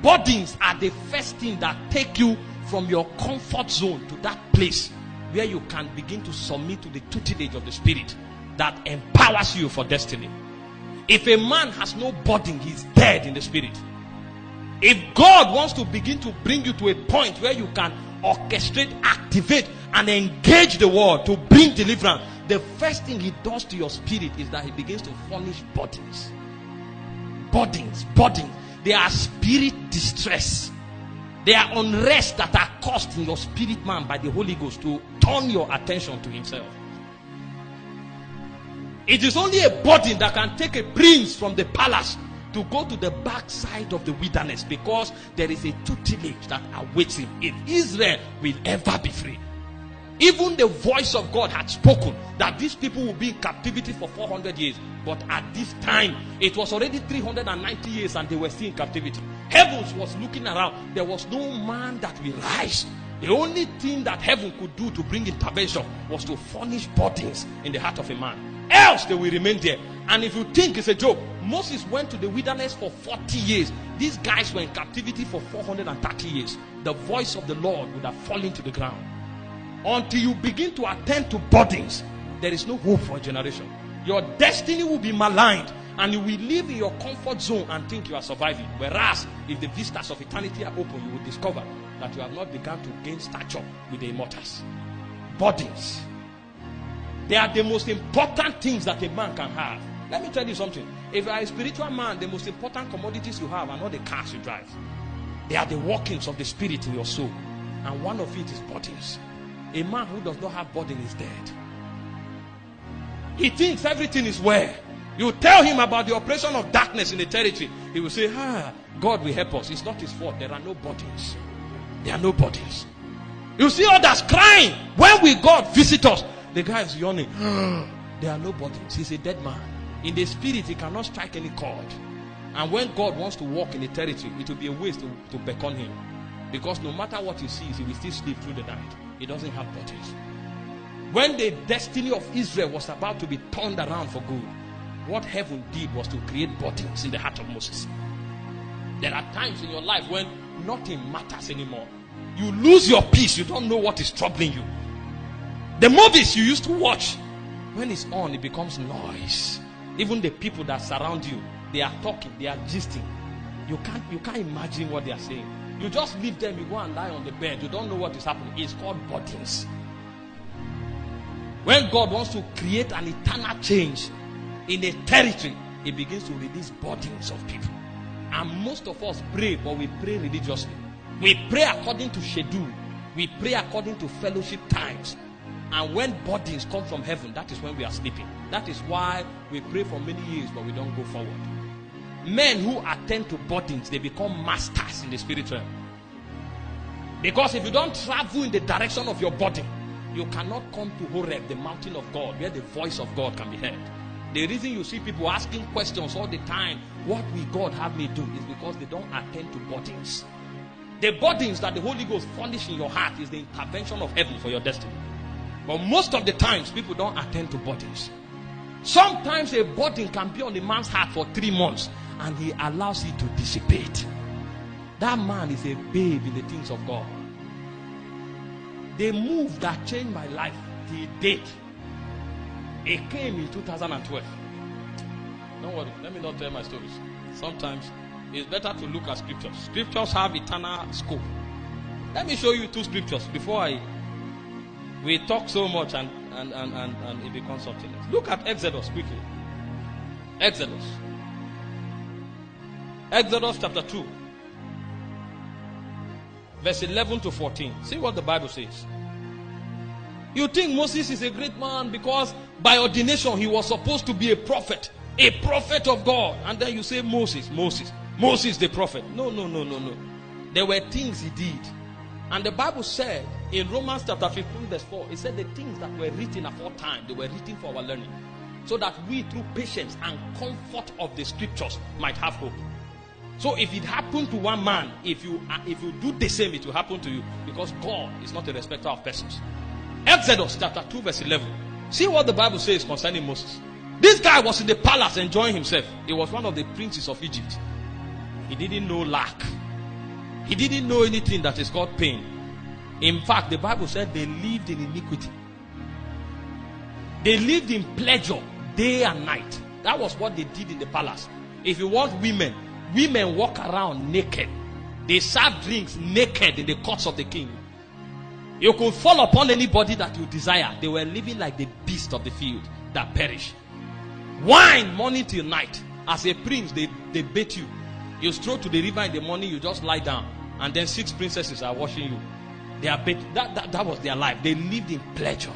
burdens are the first thing that take you from your comfort zone to that place where you can begin to submit to the tutelage of the Spirit that empowers you for destiny. If a man has no burden, he's dead in the Spirit. If God wants to begin to bring you to a point where you can orchestrate, activate, and engage the world to bring deliverance, the first thing he does to your spirit is that he begins to furnish burdens. Burdens. They are spirit distress. They are unrest that are caused in your spirit man by the Holy Ghost to turn your attention to himself. It is only a burden that can take a prince from the palace to go to the backside of the wilderness, because there is a tutelage that awaits him if Israel will ever be free. Even the voice of God had spoken that these people will be in captivity for 400 years. But at this time, it was already 390 years and they were still in captivity. Heavens was looking around. There was no man that will rise. The only thing that heaven could do to bring intervention was to furnish burdens in the heart of a man. Else they will remain there. And if you think it's a joke, Moses went to the wilderness for 40 years. These guys were in captivity for 430 years. The voice of the Lord would have fallen to the ground. Until you begin to attend to burdens, there is no hope for a generation. Your destiny will be maligned, and you will live in your comfort zone and think you are surviving. Whereas, if the vistas of eternity are open, you will discover that you have not begun to gain stature with the immortals. Burdens. They are the most important things that a man can have. Let me tell you something. If you are a spiritual man, the most important commodities you have are not the cars you drive. They are the workings of the Spirit in your soul. And one of it is burdens. A man who does not have burden is dead. He thinks everything is well. You tell him about the operation of darkness in the territory, he will say, God will help us. It's not his fault. There are no burdens. There are no burdens. You see others crying. When will God visit us? The guy is yawning. There are no burdens. He's a dead man. In the spirit, he cannot strike any chord. And when God wants to walk in the territory, it will be a waste to beckon him. Because no matter what he sees, he will still sleep through the night. He doesn't have burdens. When the destiny of Israel was about to be turned around for good, what heaven did was to create burdens in the heart of Moses. There are times in your life when nothing matters anymore. You lose your peace. You don't know what is troubling you. The movies you used to watch, when it's on, it becomes noise. Even the people that surround you, they are talking, they are gisting. You can't imagine what they are saying. You just leave them, you go and lie on the bed. You don't know what is happening. It's called burdens. When God wants to create an eternal change in a territory, he begins to release burdens of people. And most of us pray, but we pray religiously. We pray according to schedule. We pray according to fellowship times. And when burdens come from heaven, that is when we are sleeping. That is why we pray for many years, but we don't go forward. Men who attend to burdens, they become masters in the spiritual realm. Because if you don't travel in the direction of your burden, you cannot come to Horeb, the mountain of God, where the voice of God can be heard. The reason you see people asking questions all the time, what will God have me do, is because they don't attend to burdens. The burdens that the Holy Ghost furnishes in your heart is the intervention of heaven for your destiny. But most of the times, people don't attend to burdens. Sometimes a burden can be on a man's heart for 3 months, and he allows it to dissipate. That man is a babe in the things of God. The move that changed my life till date, it came in 2012. Don't worry, let me not tell my stories. Sometimes it's better to look at scriptures. Scriptures have eternal scope. Let me show you 2 scriptures before we talk so much and it becomes something else. Look at Exodus quickly. Exodus chapter 2, verse 11 to 14. See what the Bible says. You think Moses is a great man because by ordination he was supposed to be a prophet of God. And then you say Moses the prophet. No. There were things he did. And the Bible said in Romans chapter 15 verse 4, it said the things that were written aforetime, they were written for our learning, so that we through patience and comfort of the scriptures might have hope. So if it happened to one man, if you do the same, it will happen to you, because God is not a respecter of persons. Exodus chapter 2 verse 11. See what the Bible says concerning Moses. This guy was in the palace enjoying himself. He was one of the princes of Egypt. He didn't know lack. He didn't know anything that is called pain. In fact, the Bible said they lived in iniquity. They lived in pleasure day and night. That was what they did in the palace. If you want women, women walk around naked. They serve drinks naked in the courts of the king. You could fall upon anybody that you desire. They were living like the beast of the field that perish. Wine morning till night. As a prince, they bait you. You stroll to the river in the morning, you just lie down. And then 6 princesses are watching you. They are that was their life. They lived in pleasure.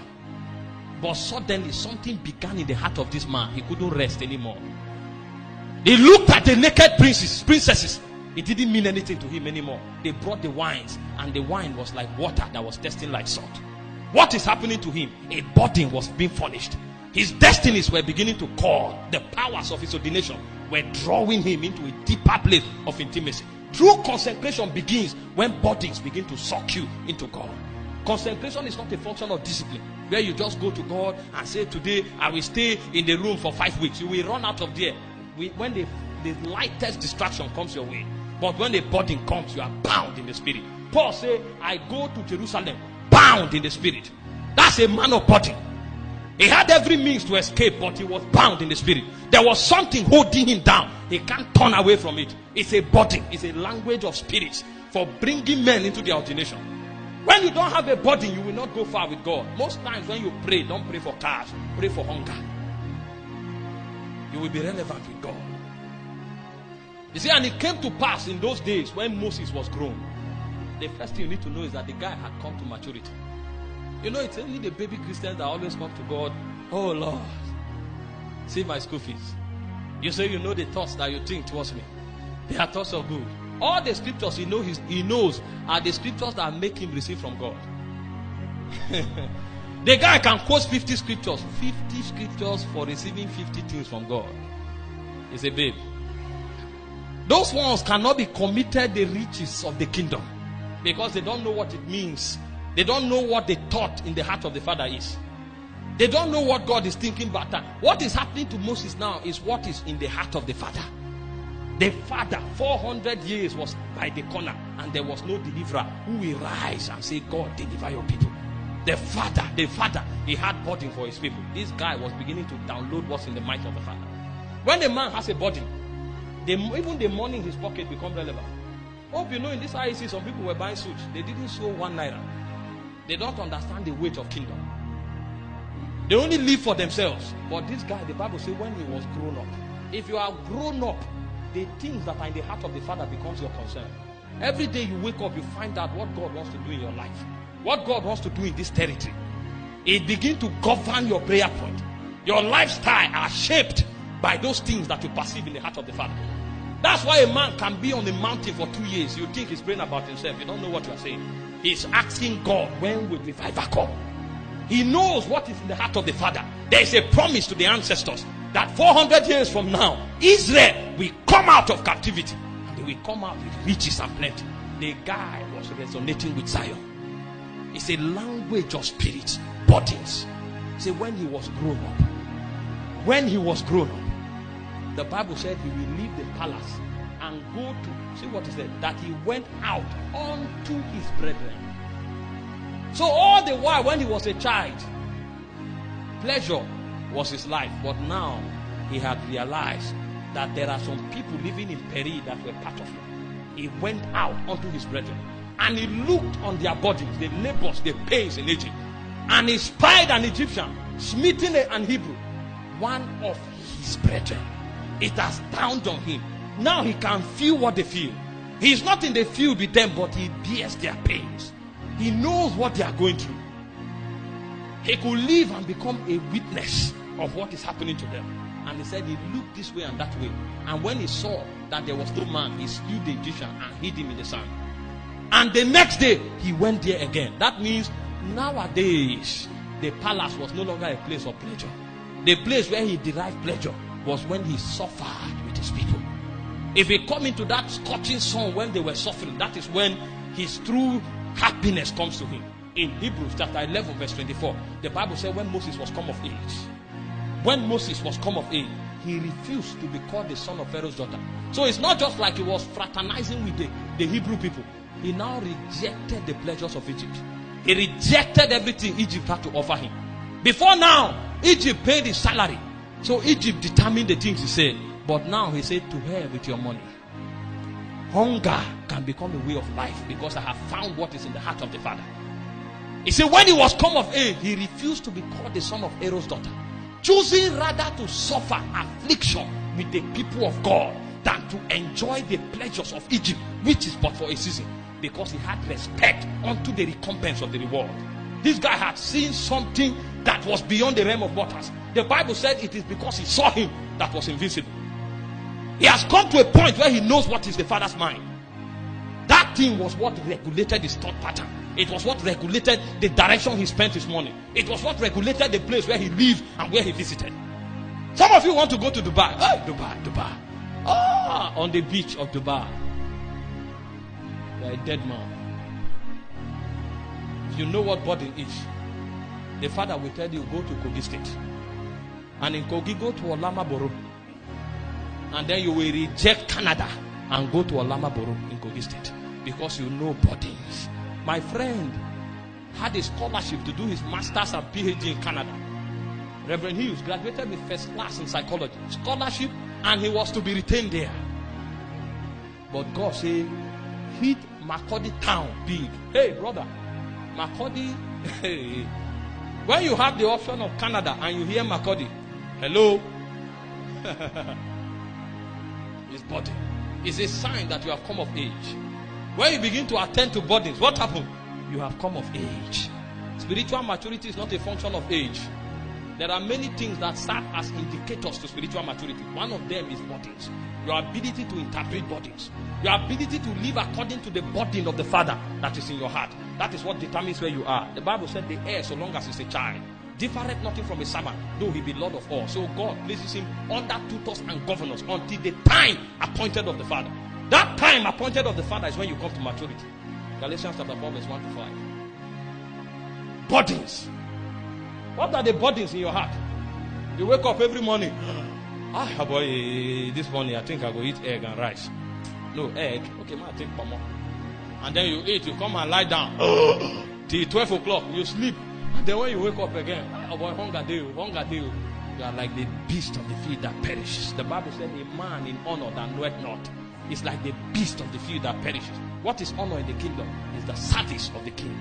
But suddenly something began in the heart of this man. He couldn't rest anymore. He looked at the naked princesses. It didn't mean anything to him anymore. They brought the wines, and the wine was like water that was tasting like salt. What is happening to him? A burden was being furnished. His destinies were beginning to call. The powers of his ordination were drawing him into a deeper place of intimacy. True consecration begins when burdens begin to suck you into God. Consecration is not a function of discipline, where you just go to God and say, today I will stay in the room for 5 weeks. You will run out of there when the lightest distraction comes your way. But when the burden comes, you are bound in the spirit. Paul said, I go to Jerusalem bound in the spirit. That's a man of burden. He had every means to escape, but he was bound in the spirit. There was something holding him down. He can't turn away from it. It's a burden. It's a language of spirits for bringing men into their ordination. When you don't have a burden, you will not go far with God. Most times when you pray, don't pray for cash. Pray for hunger. You will be relevant with God. You see, and it came to pass in those days when Moses was grown. The first thing you need to know is that the guy had come to maturity. You know, it's only the baby Christians that always come to God. Oh Lord, see my school fees. You say you know the thoughts that you think towards me. They are thoughts of good. All the scriptures he knows are the scriptures that make him receive from God. The guy can quote 50 scriptures. 50 scriptures for receiving 50 things from God. He's a babe. Those ones cannot be committed the riches of the kingdom, because they don't know what it means. They don't know what the thought in the heart of the Father is. They don't know what God is thinking about that. What is happening to Moses now is what is in the heart of the Father. The Father, 400 years was by the corner, and there was no deliverer who will rise and say, God, deliver your people. The Father, he had burden for his people. This guy was beginning to download what's in the mind of the Father. When a man has a burden, even the money in his pocket becomes relevant. Hope you know, in this IEC, some people were buying suits. They didn't sow 1 naira. They don't understand the weight of kingdom. They only live for themselves. But this guy, the Bible says, when he was grown up, if you are grown up, the things that are in the heart of the Father becomes your concern. Every day you wake up, you find out what God wants to do in your life, what God wants to do in this territory. It begins to govern your prayer point. Your lifestyle are shaped by those things that you perceive in the heart of the Father. That's why a man can be on the mountain for 2 years. You think he's praying about himself. You don't know what you are saying. He's asking God, when will revival come? He knows what is in the heart of the Father. There is a promise to the ancestors that 400 years from now, Israel will come out of captivity. And they will come out with riches and plenty. The guy was resonating with Zion. It's a language of spirits, burdens. See, when he was grown up, the Bible said he will leave the palace and go to, see what he said, that he went out unto his brethren. So all the while when he was a child, pleasure was his life. But now he had realized that there are some people living in peril that were part of him. He went out unto his brethren and he looked on their bodies, the labors, the pains in Egypt, and he spied an Egyptian smitten an Hebrew, one of his brethren. It has dawned on him. Now he can feel what they feel. He is not in the field with them, but he bears their pains. He knows what they are going through. He could live and become a witness of what is happening to them. And he said he looked this way and that way. And when he saw that there was no man, he slew the Egyptian and hid him in the sand. And the next day, he went there again. That means nowadays, the palace was no longer a place of pleasure. The place where he derived pleasure was when he suffered with his people. If he come into that scorching sun when they were suffering, that is when his true happiness comes to him. In Hebrews chapter 11 verse 24, the Bible said when Moses was come of age, he refused to be called the son of Pharaoh's daughter. So it's not just like he was fraternizing with the Hebrew people. he now rejected the pleasures of Egypt. He rejected everything Egypt had to offer him. Before now, Egypt paid his salary. So Egypt determined the things he said. But now he said, to hell with your money. Hunger can become a way of life because I have found what is in the heart of the Father. He said when he was come of age, he refused to be called the son of Pharaoh's daughter, choosing rather to suffer affliction with the people of God than to enjoy the pleasures of Egypt, which is but for a season, because he had respect unto the recompense of the reward. This guy had seen something that was beyond the realm of waters. The Bible said it is because he saw him that was invisible. He has come to a point where he knows what is the Father's mind. That thing was what regulated his thought pattern. It was what regulated the direction he spent his money. It was what regulated the place where he lived and where he visited. Some of you want to go to Dubai. Oh, Dubai. Ah, on the beach of Dubai. You are a dead man. If you know what burden is, the Father will tell you, go to Kogi State. And in Kogi, go to Olamaboro. And then you will reject Canada and go to Olamaboro in Kogi State. Because you know burdens. My friend had a scholarship to do his master's and PhD in Canada. Reverend Hughes graduated with first class in psychology. Scholarship, and he was to be retained there. But God said, hit Makurdi town big. Hey, brother, Makurdi. Hey. When you have the option of Canada and you hear Makurdi, hello? It's body. It's a sign that you have come of age. When you begin to attend to burdens, what happened? You have come of age. Spiritual maturity is not a function of age. There are many things that serve as indicators to spiritual maturity. One of them is burdens. Your ability to interpret burdens. Your ability to live according to the burden of the Father that is in your heart. That is what determines where you are. The Bible said the heir, so long as he's a child, differeth nothing from a servant, though he be Lord of all. So God places him under tutors and governors until the time appointed of the Father. That time appointed of the Father is when you come to maturity. Galatians chapter 4 verse 1 to 5. Burdens. What are the burdens in your heart? You wake up every morning. Ah, boy, this morning I think I go eat egg and rice. No, egg. Okay, man, I take pomo. And then you eat, you come and lie down. Till 12 o'clock, you sleep. And then when you wake up again, oh boy, hunger deal. You are like the beast of the field that perishes. The Bible said a man in honor that knoweth not is like the beast of the field that perishes. What is honor in the kingdom? Is the service of the king.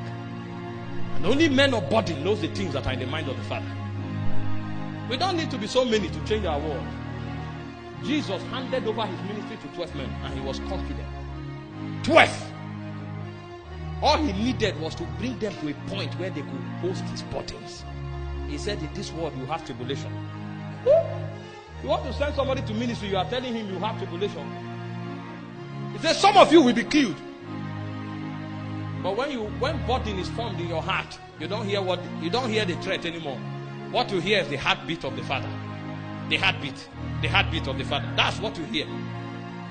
And only men of body knows the things that are in the mind of the Father. We don't need to be so many to change our world. Jesus handed over his ministry to 12 men and he was confident. 12. All he needed was to bring them to a point where they could host his burdens. He said, in this world you have tribulation. You want to send somebody to ministry, you are telling him you have tribulation. He says, some of you will be killed. But when burden is formed in your heart, you don't hear the threat anymore. What you hear is the heartbeat of the Father. The heartbeat of the Father. That's what you hear.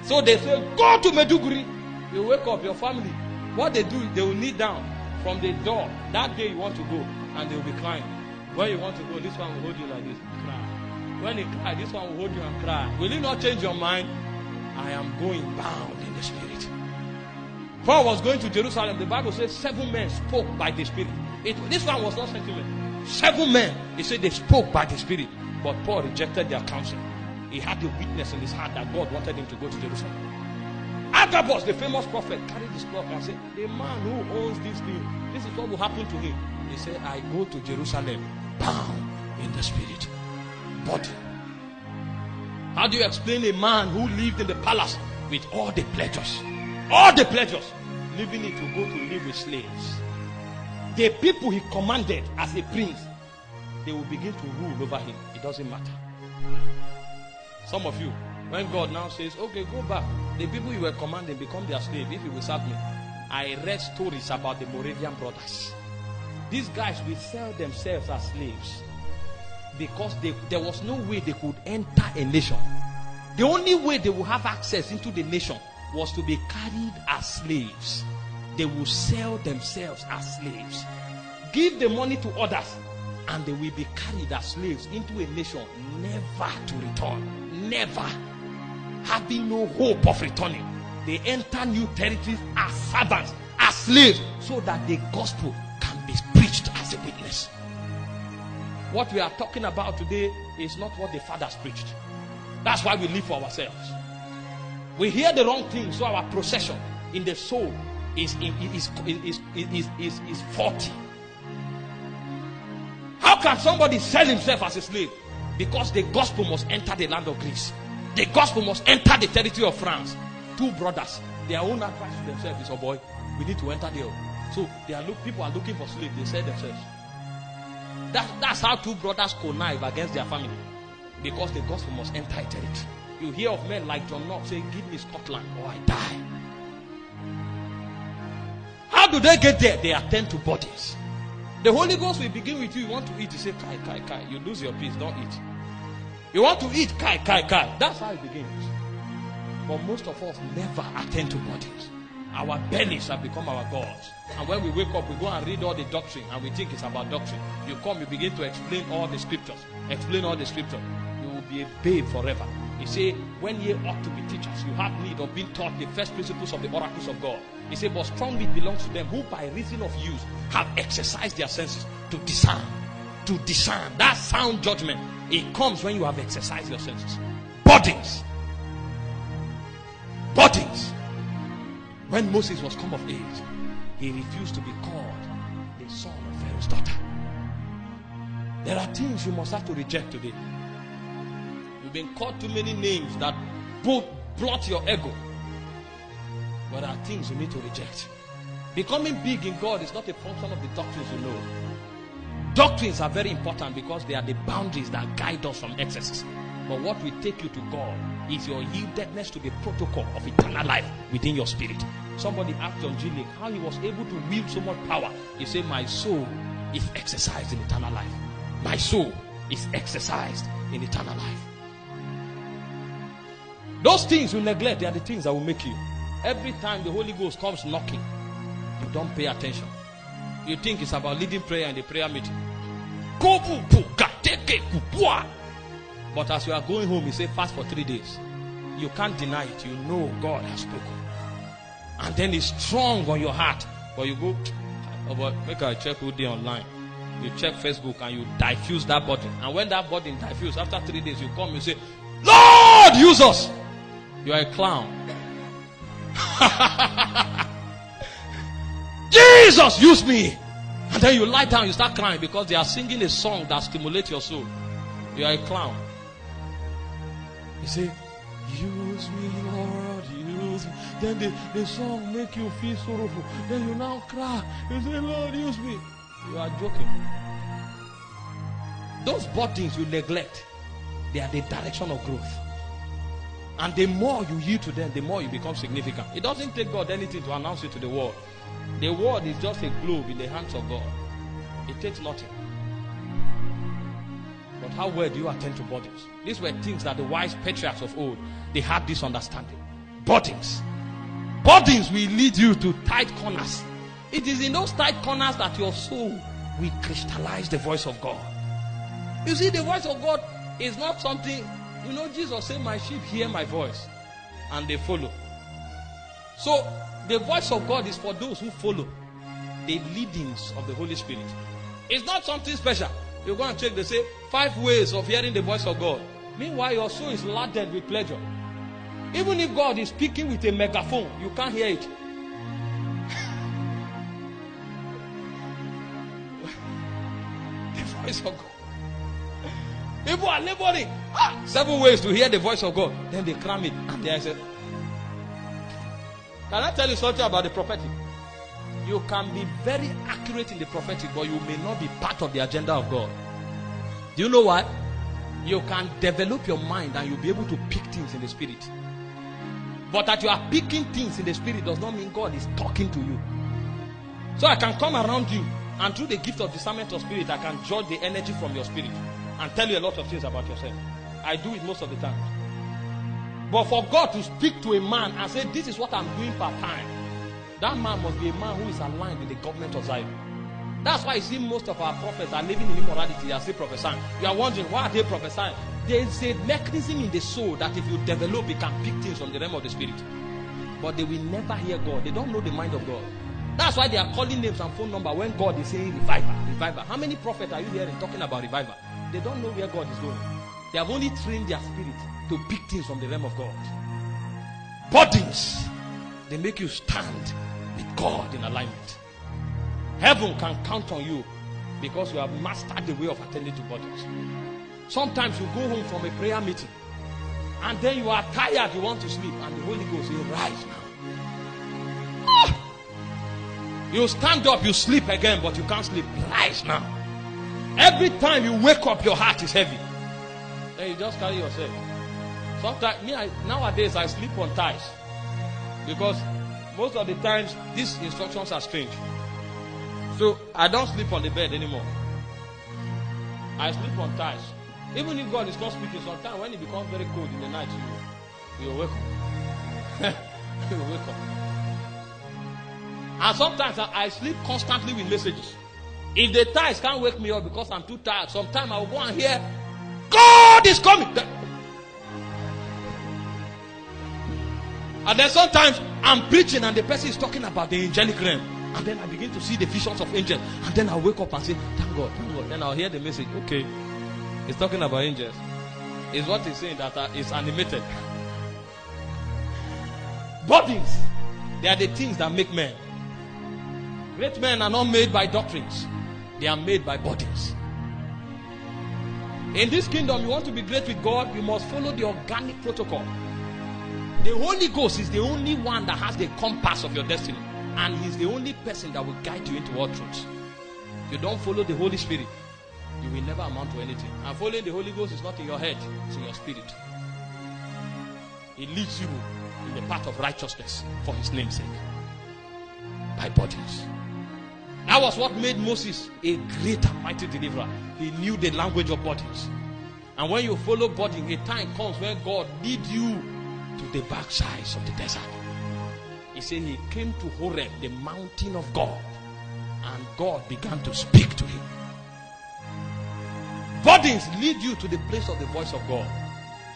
So they say, go to Meduguri. You wake up, your family. What they do, they will kneel down from the door. That day you want to go, and they will be crying. When you want to go, this one will hold you like this, cry. When you cry, this one will hold you and cry. Will you not change your mind? I am going bound in the Spirit. Paul was going to Jerusalem. The Bible says 7 men spoke by the Spirit. This one was not sentiment. 7 men, he said they spoke by the Spirit. But Paul rejected their counsel. He had the witness in his heart that God wanted him to go to Jerusalem. Agabus, the famous prophet, carried his cloak and said, the man who owns this thing, this is what will happen to him. He said, I go to Jerusalem bound in the Spirit. Body. How do you explain a man who lived in the palace with all the pleasures? All the pleasures. Leaving it to go to live with slaves. The people he commanded as a prince, they will begin to rule over him. It doesn't matter. Some of you, when God now says, okay, go back. The people you were commanding become their slave if you will serve me. I read stories about the Moravian brothers. These guys will sell themselves as slaves because there was no way they could enter a nation. The only way they will have access into the nation was to be carried as slaves. They will sell themselves as slaves. Give the money to others and they will be carried as slaves into a nation never to return. Never. Having no hope of returning. They enter new territories as servants, as slaves, so that the gospel can be preached as a witness. What we are talking about today is not what the fathers preached. That's why we live for ourselves. We hear the wrong thing, so our procession in the soul is faulty. How can somebody sell himself as a slave? Because the gospel must enter the land of Greece. The gospel must enter the territory of France. Two brothers, their own advice to themselves is, oh boy, we need to enter there. So people are looking for slaves. They sell themselves. That's how two brothers connive against their family. Because the gospel must enter a territory. You hear of men like John Knox saying, give me Scotland or I die. How do they get there? They attend to bodies. The Holy Ghost will begin with you. You want to eat, you say, kai. You lose your peace, don't eat. You want to eat, kai. That's how it begins. But most of us never attend to bodies. Our bellies have become our gods. And when we wake up, we go and read all the doctrine and we think it's about doctrine. You come, you begin to explain all the scriptures. You will be a babe forever. He said, when ye ought to be teachers, you have need of being taught the first principles of the oracles of God. He said, but strong meat belongs to them who by reason of use have exercised their senses to discern. To discern. That sound judgment, it comes when you have exercised your senses. Bodies. When Moses was come of age, he refused to be called the son of Pharaoh's daughter. There are things you must have to reject today. You've been called too many names that both blot your ego. But there are things you need to reject. Becoming big in God is not a function of the doctrines you know. Doctrines are very important because they are the boundaries that guide us from excesses. But what will take you to God is your yieldedness to the protocol of eternal life within your spirit. Somebody asked John G. Lake how he was able to wield so much power. He said, my soul is exercised in eternal life. My soul is exercised in eternal life. Those things you neglect, they are the things that will make you. Every time the Holy Ghost comes knocking, you don't pay attention. You think it's about leading prayer in the prayer meeting. But as you are going home, you say fast for 3 days. You can't deny it. You know God has spoken. And then it's strong on your heart. But you go, oh, but make a check who day online. You check Facebook and you diffuse that burden. And when that burden diffuse, after 3 days, you come, you say, Lord, use us. You are a clown. Jesus, use me. And then you lie down, you start crying because they are singing a song that stimulates your soul. You are a clown. You say, use me, Lord, use me. Then the song make you feel sorrowful. Then you now cry. You say, Lord, use me. You are joking. Those burdens you neglect, they are the direction of growth. And the more you yield to them, the more you become significant. It doesn't take God anything to announce you to the world. The world is just a globe in the hands of God. It takes nothing. But how well do you attend to burdens? These were things that the wise patriarchs of old, they had this understanding. Burdens. Burdens will lead you to tight corners. It is in those tight corners that your soul will crystallize the voice of God. You see, the voice of God is not something, you know, Jesus said, my sheep hear my voice and they follow. So, the voice of God is for those who follow the leadings of the Holy Spirit. It's not something special. You go and check, they say 5 ways of hearing the voice of God. Meanwhile, your soul is laden with pleasure. Even if God is speaking with a megaphone, you can't hear it. The voice of God. People are laboring. 7 ways to hear the voice of God. Then they cram it. And they say, can I tell you something about the prophetic? You can be very accurate in the prophetic, but you may not be part of the agenda of God. Do you know why? You can develop your mind and you'll be able to pick things in the spirit. But that you are picking things in the spirit does not mean God is talking to you. So I can come around you and through the gift of discernment of spirit, I can judge the energy from your spirit and tell you a lot of things about yourself. I do it most of the time. But for God to speak to a man and say, this is what I'm doing per time, that man must be a man who is aligned with the government of Zion. That's why you see most of our prophets are living in immorality and still prophesying. You are wondering, why are they prophesying? There is a mechanism in the soul that if you develop, it can pick things from the realm of the spirit. but they will never hear God. They don't know the mind of God. That's why they are calling names and phone number when God is saying revival, revival. How many prophets are you hearing talking about revival? They don't know where God is going. They have only trained their spirit to pick things from the realm of God. Burdens, they make you stand with God in alignment. Heaven can count on you because you have mastered the way of attending to burdens. Sometimes you go home from a prayer meeting and then you are tired, you want to sleep, and the Holy Ghost says, rise now. Ah! You stand up, you sleep again, but you can't sleep. Rise now. Every time you wake up, your heart is heavy. Then you just carry yourself. Sometimes, nowadays I sleep on ties because most of the times these instructions are strange. So I don't sleep on the bed anymore. I sleep on ties. Even if God is not speaking, sometimes when it becomes very cold in the night, you wake up. You wake up. And sometimes I sleep constantly with messages. If the ties can't wake me up because I'm too tired, sometimes I will go and hear, God is coming. And then sometimes I'm preaching and the person is talking about the angelic realm. And then I begin to see the visions of angels. And then I'll wake up and say, thank God, thank God. Then I'll hear the message. Okay, it's talking about angels. It's what he's saying that is animated. Bodies, they are the things that make men. Great men are not made by doctrines. They are made by bodies. In this kingdom, you want to be great with God, you must follow the organic protocol. The Holy Ghost is the only one that has the compass of your destiny. And he's the only person that will guide you into all truths. If you don't follow the Holy Spirit, you will never amount to anything. And following the Holy Ghost is not in your head, it's in your spirit. He leads you in the path of righteousness for his name's sake. By bodies. That was what made Moses a great and mighty deliverer. He knew the language of bodies. And when you follow body, a time comes when God leads you to the backsides of the desert. He said he came to Horeb, the mountain of God, and God began to speak to him. Burdens lead you to the place of the voice of God.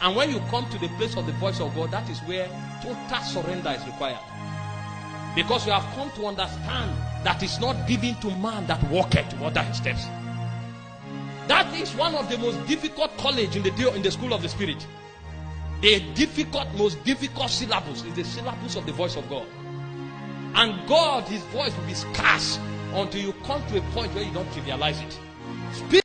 And when you come to the place of the voice of God, that is where total surrender is required. Because you have come to understand that it's not given to man that walketh to order his steps. That is one of the most difficult college in the school of the Spirit. The most difficult syllabus is the syllabus of the voice of God. And God, his voice will be scarce until you come to a point where you don't trivialize it. Speak